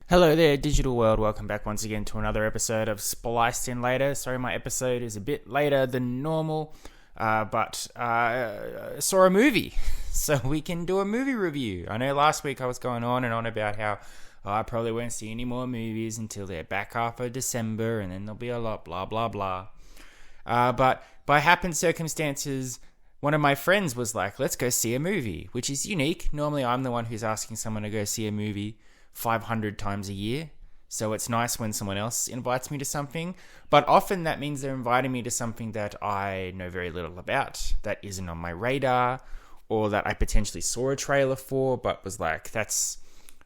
Hello there, digital world. Welcome back once again to another episode of Spliced In Later. Sorry, my episode is a bit later than normal, but I saw a movie, so we can do a movie review. I know last week I was going on and on about how I probably won't see any more movies until they're back half of December, and then there'll be a lot, blah, blah, blah. But by happen circumstances, one of my friends was like, let's go see a movie, which is unique. Normally I'm the one who's asking someone to go see a movie 500 times a year. So it's nice when someone else invites me to something. But often that means they're inviting me to something that I know very little about, that isn't on my radar, or that I potentially saw a trailer for, but was like, that's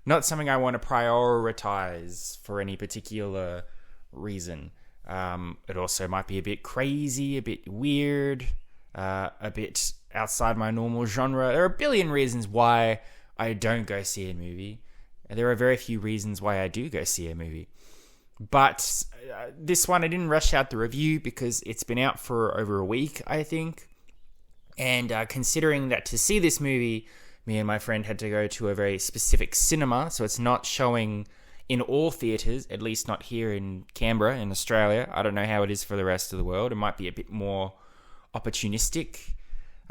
not something I want to prioritize for any particular reason. It also might be a bit crazy, a bit weird, a bit outside my normal genre. There are a billion reasons why I don't go see a movie. There are very few reasons why I do go see a movie. But this one, I didn't rush out the review because it's been out for over a week, I think. And considering that to see this movie, me and my friend had to go to a very specific cinema, so it's not showing in all theatres, at least not here in Canberra, in Australia. I don't know how it is for the rest of the world. It might be a bit more opportunistic.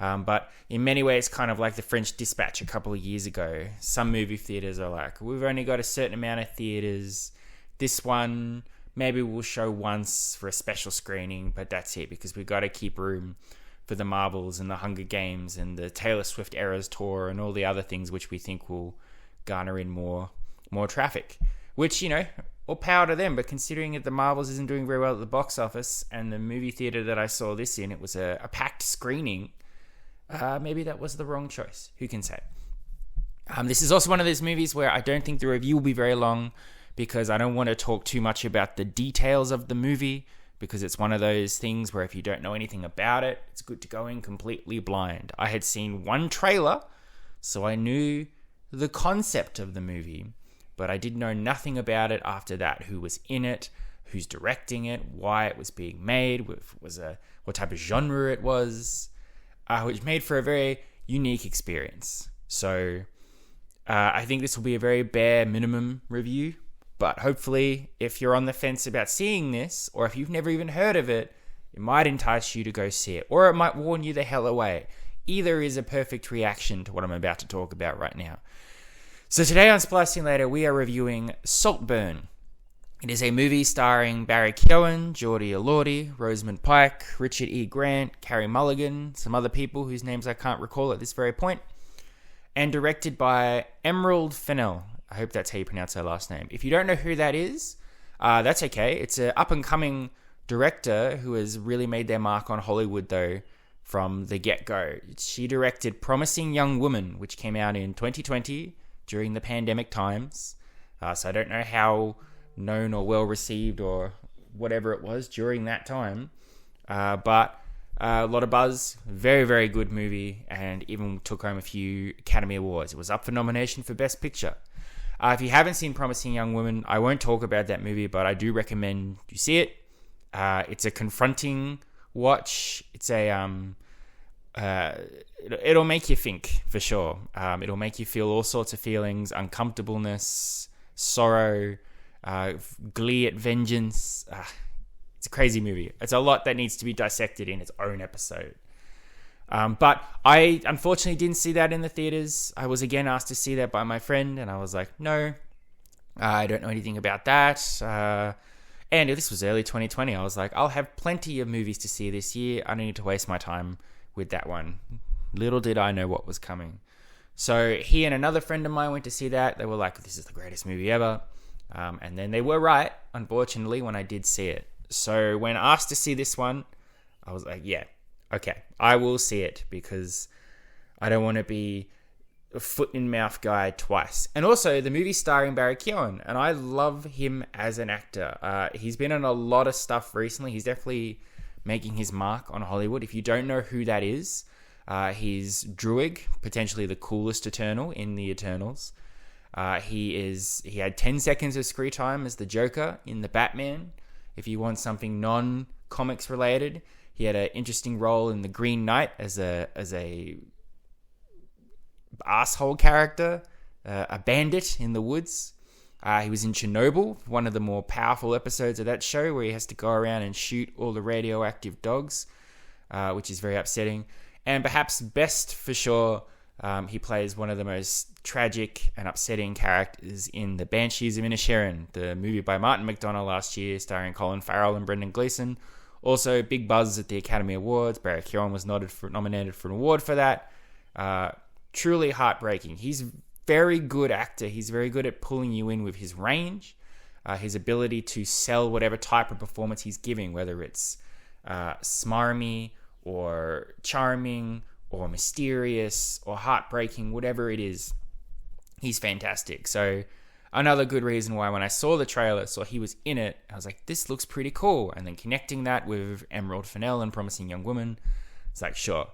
But in many ways, kind of like the French Dispatch a couple of years ago. Some movie theatres are like, we've only got a certain amount of theatres. This one, maybe we'll show once for a special screening, but that's it, because we've got to keep room for the Marvels and the Hunger Games and the Taylor Swift Eras Tour and all the other things which we think will garner in more traffic. Which, you know, all power to them, but considering that the Marvels isn't doing very well at the box office, and the movie theatre that I saw this in, it was a packed screening, maybe that was the wrong choice. Who can say? This is also one of those movies where I don't think the review will be very long, because I don't want to talk too much about the details of the movie, because it's one of those things where if you don't know anything about it, it's good to go in completely blind. I had seen one trailer, so I knew the concept of the movie, but I did know nothing about it after that. Who was in it, who's directing it, why it was being made, what type of genre it was, which made for a very unique experience. So I think this will be a very bare minimum review, but hopefully if you're on the fence about seeing this, or if you've never even heard of it, it might entice you to go see it, or it might warn you the hell away. Either is a perfect reaction to what I'm about to talk about right now. So today on Spliced In Later, we are reviewing Saltburn. It is a movie starring Barry Keoghan, Geordie Elordi, Rosamund Pike, Richard E. Grant, Carey Mulligan, some other people whose names I can't recall at this very point, and directed by Emerald Fennell. I hope that's how you pronounce her last name. If you don't know who that is, that's okay. It's an up-and-coming director who has really made their mark on Hollywood, though, from the get-go. She directed Promising Young Woman, which came out in 2020 during the pandemic times. So I don't know how known or well received or whatever it was during that time, but a lot of buzz. Very, very good movie, and even took home a few Academy Awards. It was up for nomination for Best Picture. If you haven't seen Promising Young Woman, I won't talk about that movie, but I do recommend you see it. It's a confronting watch. It's it'll make you think, for sure. It'll make you feel all sorts of feelings: uncomfortableness, sorrow, glee at vengeance. It's a crazy movie. It's a lot that needs to be dissected in its own episode. But I unfortunately didn't see that in the theaters. I was again asked to see that by my friend, and I was like, no, I don't know anything about that. And this was early 2020. I was like, I'll have plenty of movies to see this year. I don't need to waste my time with that one. Little did I know what was coming. So he and another friend of mine went to see that. They were like, this is the greatest movie ever. And then they were right, unfortunately, when I did see it. So when asked to see this one, I was like, yeah, okay, I will see it, because I don't want to be a foot in mouth guy twice. And also, the movie starring Barry Keoghan, and I love him as an actor. He's been in a lot of stuff recently. He's definitely making his mark on Hollywood. If you don't know who that is, he's Druig, potentially the coolest Eternal in the Eternals. He had 10 seconds of screen time as the Joker in the Batman. If you want something non-comics related, he had an interesting role in the Green Knight as a asshole character, a bandit in the woods. He was in Chernobyl, one of the more powerful episodes of that show, where he has to go around and shoot all the radioactive dogs, which is very upsetting. And perhaps best for sure, he plays one of the most tragic and upsetting characters in The Banshees of Inisherin, the movie by Martin McDonagh last year, starring Colin Farrell and Brendan Gleeson. Also, big buzz at the Academy Awards. Barry Keoghan was nominated for an award for that. Truly heartbreaking. He's a very good actor. He's very good at pulling you in with his range, his ability to sell whatever type of performance he's giving, whether it's smarmy or charming or mysterious or heartbreaking, whatever it is. He's fantastic. So another good reason why when I saw the trailer, saw he was in it, I was like, this looks pretty cool. And then connecting that with Emerald Fennell and Promising Young Woman, it's like, sure,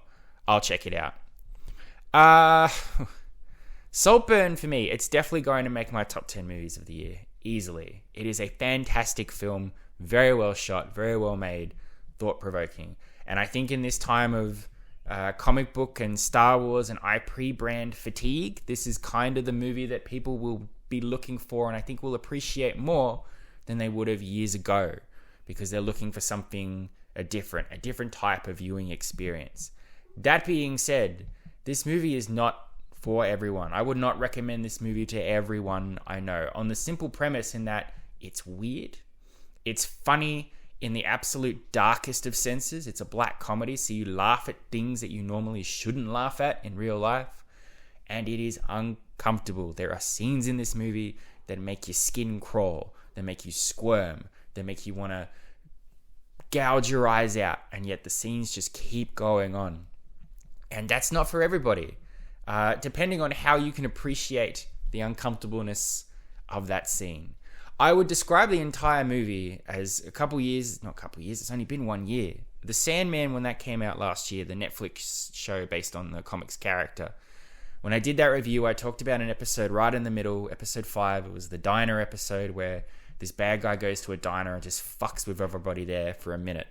I'll check it out. Saltburn, for me, it's definitely going to make my top 10 movies of the year, easily. It is a fantastic film, very well shot, very well made, thought-provoking. And I think in this time of comic book and Star Wars and IP brand fatigue, this is kind of the movie that people will be looking for, and I think will appreciate more than they would have years ago, because they're looking for something a different type of viewing experience. That being said, this movie is not for everyone. I would not recommend this movie to everyone I know, on the simple premise in that it's weird, it's funny in the absolute darkest of senses. It's a black comedy, so you laugh at things that you normally shouldn't laugh at in real life, and it is uncomfortable. There are scenes in this movie that make your skin crawl, that make you squirm, that make you want to gouge your eyes out, and yet the scenes just keep going on. And that's not for everybody. Depending on how you can appreciate the uncomfortableness of that scene. I would describe the entire movie as it's only been 1 year. The Sandman, when that came out last year, the Netflix show based on the comics character. When I did that review, I talked about an episode right in the middle, episode 5. It was the diner episode where this bad guy goes to a diner and just fucks with everybody there for a minute.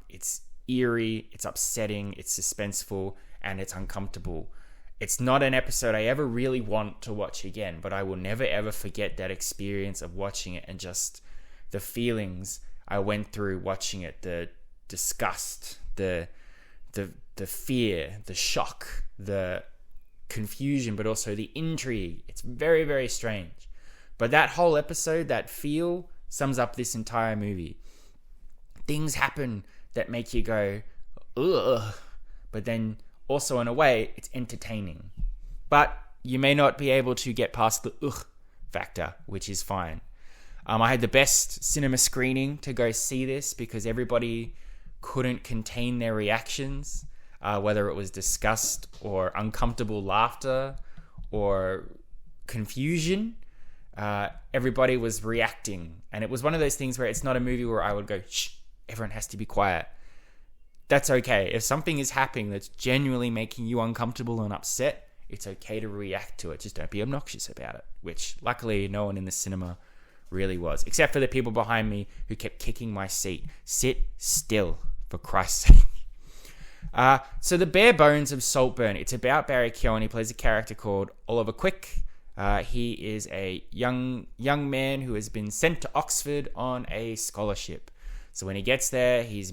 It's eerie, it's upsetting, it's suspenseful, and it's uncomfortable. It's not an episode I ever really want to watch again, but I will never ever forget that experience of watching it and just the feelings I went through watching it, the disgust, the fear, the shock, the confusion, but also the intrigue. It's very, very strange. But that whole episode, that feel, sums up this entire movie. Things happen that make you go, ugh, but then also, in a way, it's entertaining. But you may not be able to get past the ugh factor, which is fine. I had the best cinema screening to go see this because everybody couldn't contain their reactions, whether it was disgust or uncomfortable laughter or confusion. Everybody was reacting. And it was one of those things where it's not a movie where I would go, shh, everyone has to be quiet. That's okay. If something is happening that's genuinely making you uncomfortable and upset, it's okay to react to it. Just don't be obnoxious about it, which luckily no one in the cinema really was, except for the people behind me who kept kicking my seat. Sit still, for Christ's sake. So the bare bones of Saltburn, it's about Barry Keoghan. He plays a character called Oliver Quick. He is a young man who has been sent to Oxford on a scholarship. So when he gets there, he's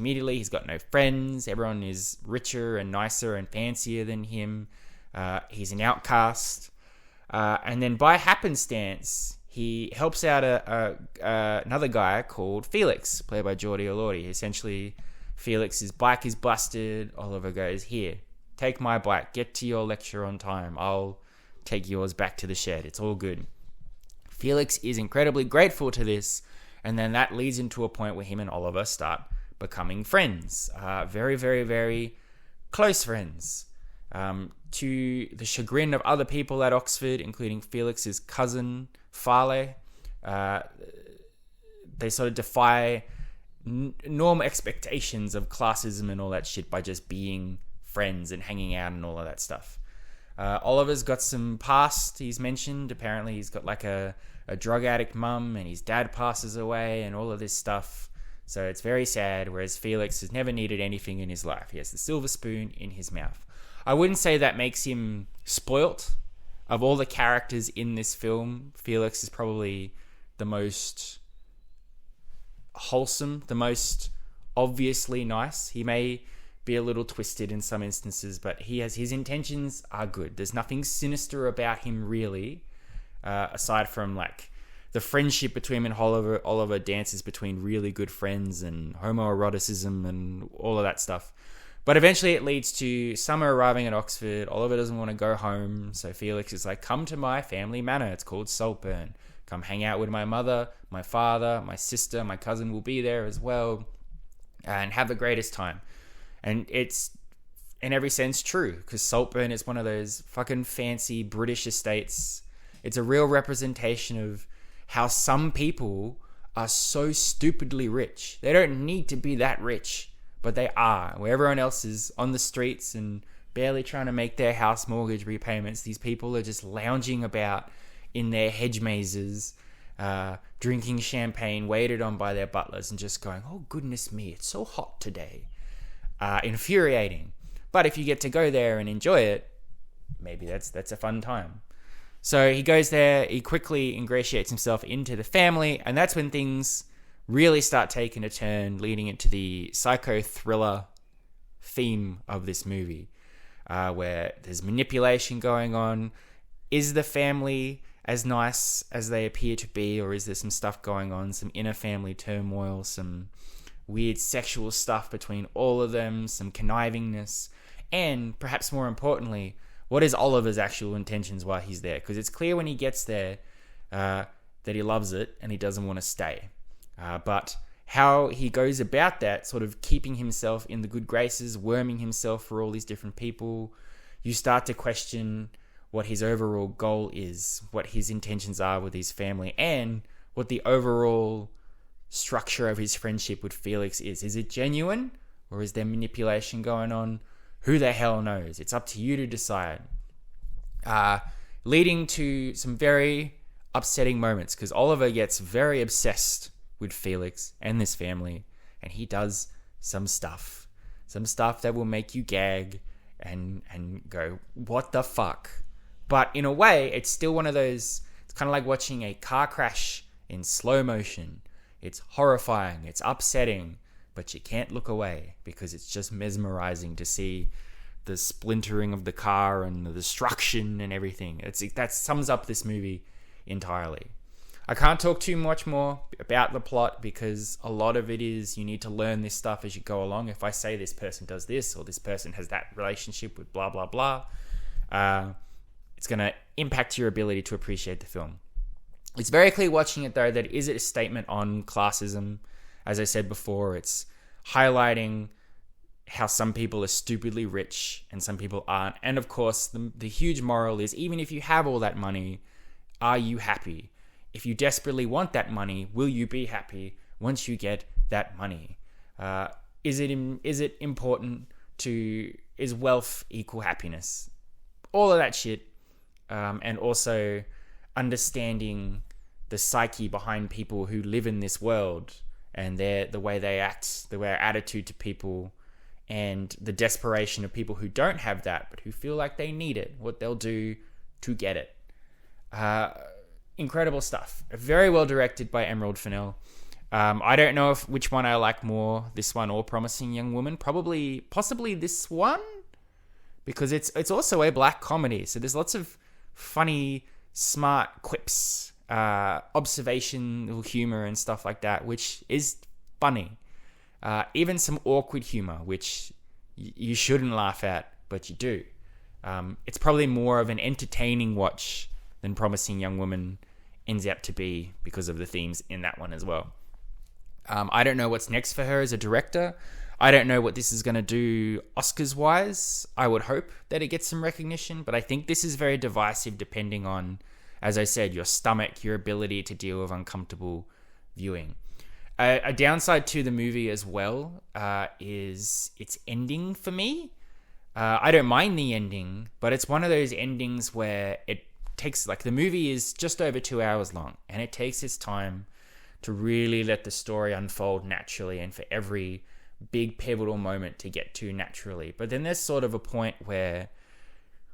got no friends. Everyone is richer and nicer and fancier than him. He's an outcast. And then by happenstance, he helps out another guy called Felix, played by Geordie O'Lordy. Essentially, Felix's bike is busted. Oliver goes, here, take my bike. Get to your lecture on time. I'll take yours back to the shed. It's all good. Felix is incredibly grateful to this. And then that leads into a point where him and Oliver start becoming friends. Very, very, very close friends. To the chagrin of other people at Oxford, including Felix's cousin, Farley. They sort of defy normal expectations of classism and all that shit by just being friends and hanging out and all of that stuff. Oliver's got some past, he's mentioned. Apparently he's got like a drug addict mum and his dad passes away and all of this stuff. So it's very sad, whereas Felix has never needed anything in his life. He has the silver spoon in his mouth. I wouldn't say that makes him spoilt. of all the characters in this film, Felix is probably the most wholesome, the most obviously nice. He may be a little twisted in some instances, but his intentions are good. There's nothing sinister about him really, aside from like the friendship between him and Oliver. Oliver dances between really good friends and homoeroticism and all of that stuff. But eventually it leads to Summer arriving at Oxford. Oliver doesn't want to go home, so Felix is like, come to my family manor. It's called Saltburn. Come hang out with my mother, my father, my sister, my cousin will be there as well, and have the greatest time. And it's, in every sense, true, because Saltburn is one of those fucking fancy British estates. It's a real representation of how some people are so stupidly rich. They don't need to be that rich, but they are. Where everyone else is on the streets and barely trying to make their house mortgage repayments, these people are just lounging about in their hedge mazes, drinking champagne, waited on by their butlers, and just going, oh goodness me, it's so hot today. Infuriating. But if you get to go there and enjoy it, maybe that's a fun time. So he goes there, he quickly ingratiates himself into the family, and that's when things really start taking a turn, leading into the psycho thriller theme of this movie, where there's manipulation going on. Is the family as nice as they appear to be, or is there some stuff going on, some inner family turmoil, some weird sexual stuff between all of them, some connivingness, and perhaps more importantly, what is Oliver's actual intentions while he's there? Because it's clear when he gets there that he loves it and he doesn't want to stay. But how he goes about that, sort of keeping himself in the good graces, worming himself for all these different people, you start to question what his overall goal is, what his intentions are with his family, and what the overall structure of his friendship with Felix is. Is it genuine, or is there manipulation going on? Who the hell knows? It's up to you to decide. Leading to some very upsetting moments, because Oliver gets very obsessed with Felix and this family, and he does some stuff that will make you gag and go, what the fuck? But in a way, it's still one of those, it's kind of like watching a car crash in slow motion. It's horrifying, it's upsetting, but you can't look away because it's just mesmerizing to see the splintering of the car and the destruction and everything. That sums up this movie entirely. I can't talk too much more about the plot because a lot of it is you need to learn this stuff as you go along. If I say this person does this or this person has that relationship with blah, blah, blah, it's going to impact your ability to appreciate the film. It's very clear watching it, though, that it is a statement on classism. As I said before, it's highlighting how some people are stupidly rich and some people aren't. And of course, the huge moral is, even if you have all that money, are you happy? If you desperately want that money, will you be happy once you get that money? Is it important to, is wealth equal happiness? All of that shit. And also understanding the psyche behind people who live in this world and the way they act, their attitude to people, and the desperation of people who don't have that but who feel like they need it, what they'll do to get it. Incredible stuff. Very well directed by Emerald Fennell. I don't know which one I like more, this one or Promising Young Woman. Possibly this one, because it's also a black comedy, so there's lots of funny, smart quips, observational humor and stuff like that, which is funny. Even some awkward humor, which you shouldn't laugh at, but you do. It's probably more of an entertaining watch than Promising Young Woman ends up to be because of the themes in that one as well. I don't know what's next for her as a director. I don't know what this is going to do Oscars-wise. I would hope that it gets some recognition, but I think this is very divisive depending on, as I said, your stomach, your ability to deal with uncomfortable viewing. A downside to the movie as well is its ending for me. I don't mind the ending, but it's one of those endings where it takes, like, the movie is just over 2 hours long, and it takes its time to really let the story unfold naturally and for every big pivotal moment to get to naturally. But then there's sort of a point where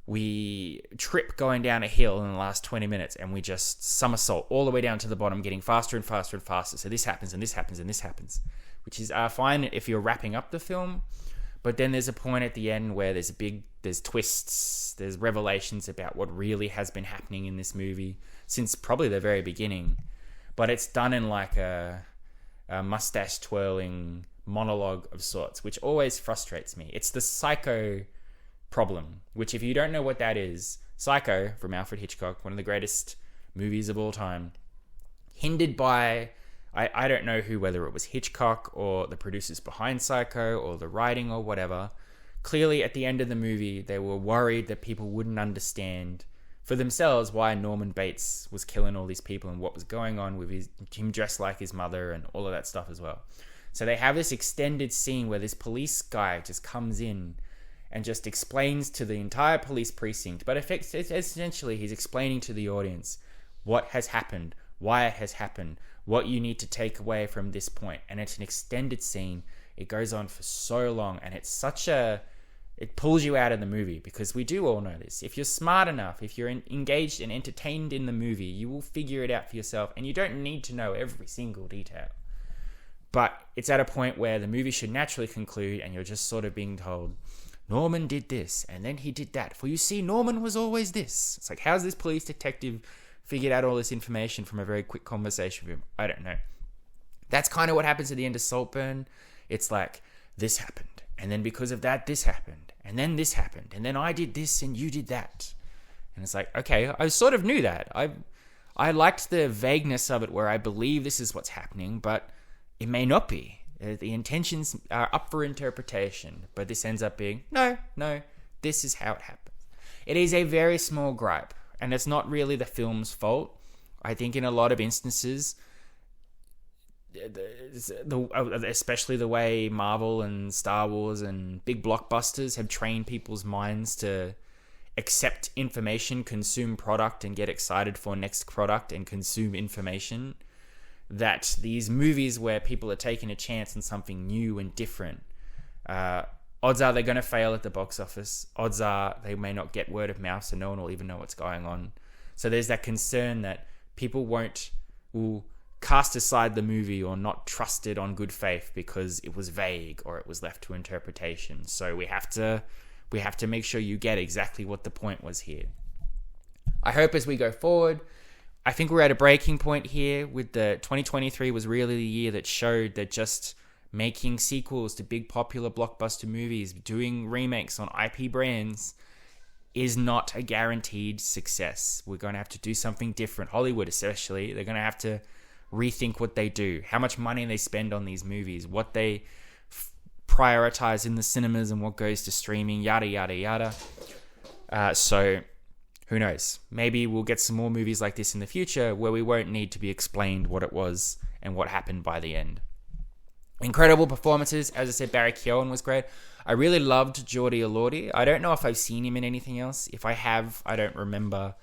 we trip going down a hill in the last 20 minutes and we just somersault all the way down to the bottom, getting faster and faster and faster. So this happens and this happens and this happens, which is fine if you're wrapping up the film. But then there's a point at the end where there's twists, there's revelations about what really has been happening in this movie since probably the very beginning. But it's done in like a mustache twirling monologue of sorts, which always frustrates me. It's the Psycho problem, which if you don't know what that is, Psycho from Alfred Hitchcock, one of the greatest movies of all time, hindered by, I don't know who, whether it was Hitchcock or the producers behind Psycho or the writing or whatever. Clearly at the end of the movie, they were worried that people wouldn't understand for themselves why Norman Bates was killing all these people and what was going on with him dressed like his mother and all of that stuff as well. So they have this extended scene where this police guy just comes in and just explains to the entire police precinct, but essentially he's explaining to the audience what has happened, why it has happened, what you need to take away from this point. And it's an extended scene. It goes on for so long, and it's it pulls you out of the movie, because we do all know this. If you're smart enough, if you're engaged and entertained in the movie, you will figure it out for yourself, and you don't need to know every single detail. But it's at a point where the movie should naturally conclude, and you're just sort of being told, Norman did this, and then he did that. For you see, Norman was always this. It's like, how's this police detective figured out all this information from a very quick conversation with him? I don't know. That's kind of what happens at the end of Saltburn. It's like, this happened, and then because of that, this happened, and then this happened, and then I did this, and you did that. And it's like, okay, I sort of knew that. I liked the vagueness of it, where I believe this is what's happening, but it may not be. The intentions are up for interpretation, but this ends up being, no, this is how it happens. It is a very small gripe, and it's not really the film's fault. I think in a lot of instances, especially the way Marvel and Star Wars and big blockbusters have trained people's minds to accept information, consume product, and get excited for next product and consume information, that these movies where people are taking a chance on something new and different, odds are they're going to fail at the box office. Odds are they may not get word of mouth, so no one will even know what's going on. So there's that concern that people will cast aside the movie or not trust it on good faith because it was vague or it was left to interpretation. So we have to make sure you get exactly what the point was here. I hope as we go forward, I think we're at a breaking point here with 2023 was really the year that showed that just making sequels to big popular blockbuster movies, doing remakes on IP brands, is not a guaranteed success. We're going to have to do something different. Hollywood especially, they're going to have to rethink what they do, how much money they spend on these movies, what they prioritize in the cinemas and what goes to streaming, yada, yada, yada. So who knows? Maybe we'll get some more movies like this in the future where we won't need to be explained what it was and what happened by the end. Incredible performances. As I said, Barry Keoghan was great. I really loved Geordie Elordi. I don't know if I've seen him in anything else. If I have, I don't remember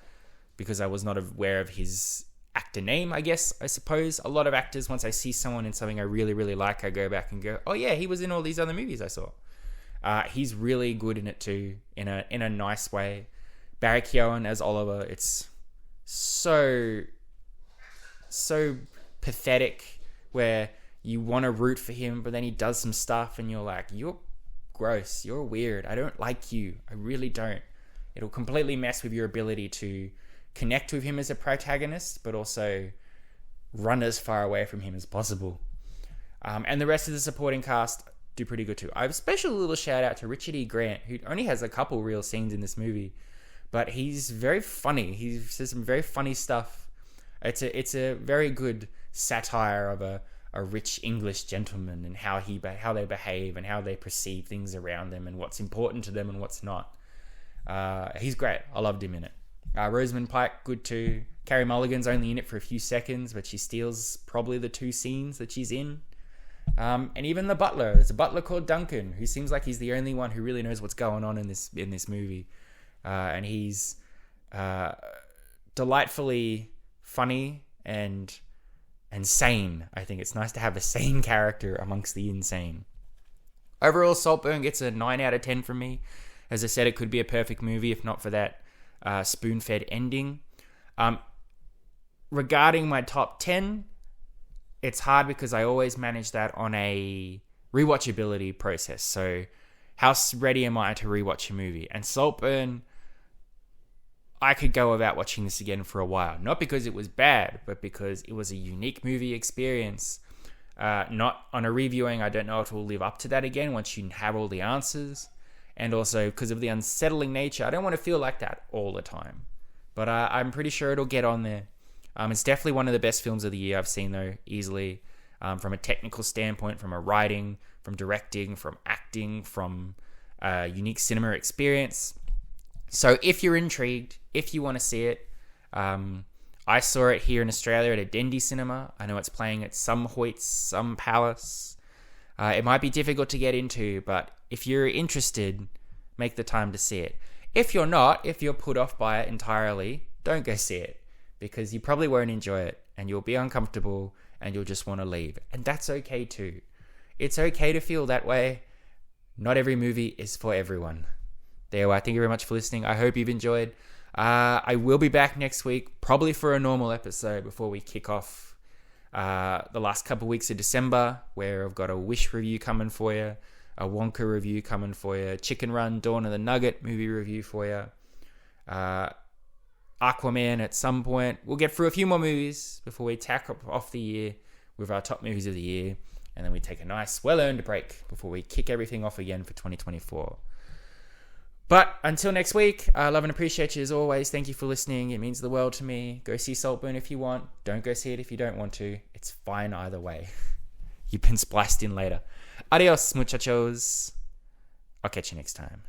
because I was not aware of his actor name, I suppose. A lot of actors, once I see someone in something I really, really like, I go back and go, oh yeah, he was in all these other movies I saw. He's really good in it too, in a nice way. Barry Keoghan as Oliver, it's so pathetic where you want to root for him, but then he does some stuff and you're like, you're gross, you're weird, I don't like you, I really don't. It'll completely mess with your ability to connect with him as a protagonist, but also run as far away from him as possible. And the rest of the supporting cast do pretty good too. I have a special little shout out to Richard E. Grant, who only has a couple real scenes in this movie, but he's very funny. He says some very funny stuff. It's a very good satire of a rich English gentleman and how they behave and how they perceive things around them and what's important to them and what's not. He's great. I loved him in it. Rosamund Pike, good too. Carey Mulligan's only in it for a few seconds, but she steals probably the 2 scenes that she's in. And even the butler. There's a butler called Duncan, who seems like he's the only one who really knows what's going on in this movie. And he's delightfully funny and sane. I think it's nice to have a sane character amongst the insane. Overall, Saltburn gets a 9 out of 10 from me. As I said, it could be a perfect movie if not for that spoon-fed ending. Regarding my top 10, it's hard because I always manage that on a rewatchability process. So how ready am I to rewatch a movie? And Saltburn, I could go about watching this again for a while. Not because it was bad, but because it was a unique movie experience. Not on a reviewing, I don't know if it will live up to that again once you have all the answers. And also because of the unsettling nature, I don't want to feel like that all the time. But I'm pretty sure it'll get on there. It's definitely one of the best films of the year I've seen, though, easily. From a technical standpoint, from a writing, from directing, from acting, from a unique cinema experience. So if you're intrigued, if you want to see it, I saw it here in Australia at a Dendy Cinema. I know it's playing at some Hoyts, some Palace. It might be difficult to get into, but if you're interested, make the time to see it. If you're not, if you're put off by it entirely, don't go see it, because you probably won't enjoy it and you'll be uncomfortable and you'll just want to leave. And that's okay too. It's okay to feel that way. Not every movie is for everyone. There, thank you very much for listening. I hope you've enjoyed. I will be back next week, probably for a normal episode before we kick off the last couple of weeks of December, where I've got a Wish review coming for you, a Wonka review coming for you, Chicken Run, Dawn of the Nugget movie review for you, Aquaman at some point. We'll get through a few more movies before we tack off the year with our top movies of the year, and then we take a nice, well-earned break before we kick everything off again for 2024. But until next week, I love and appreciate you as always. Thank you for listening. It means the world to me. Go see Saltburn if you want. Don't go see it if you don't want to. It's fine either way. You've been spliced in later. Adios, muchachos. I'll catch you next time.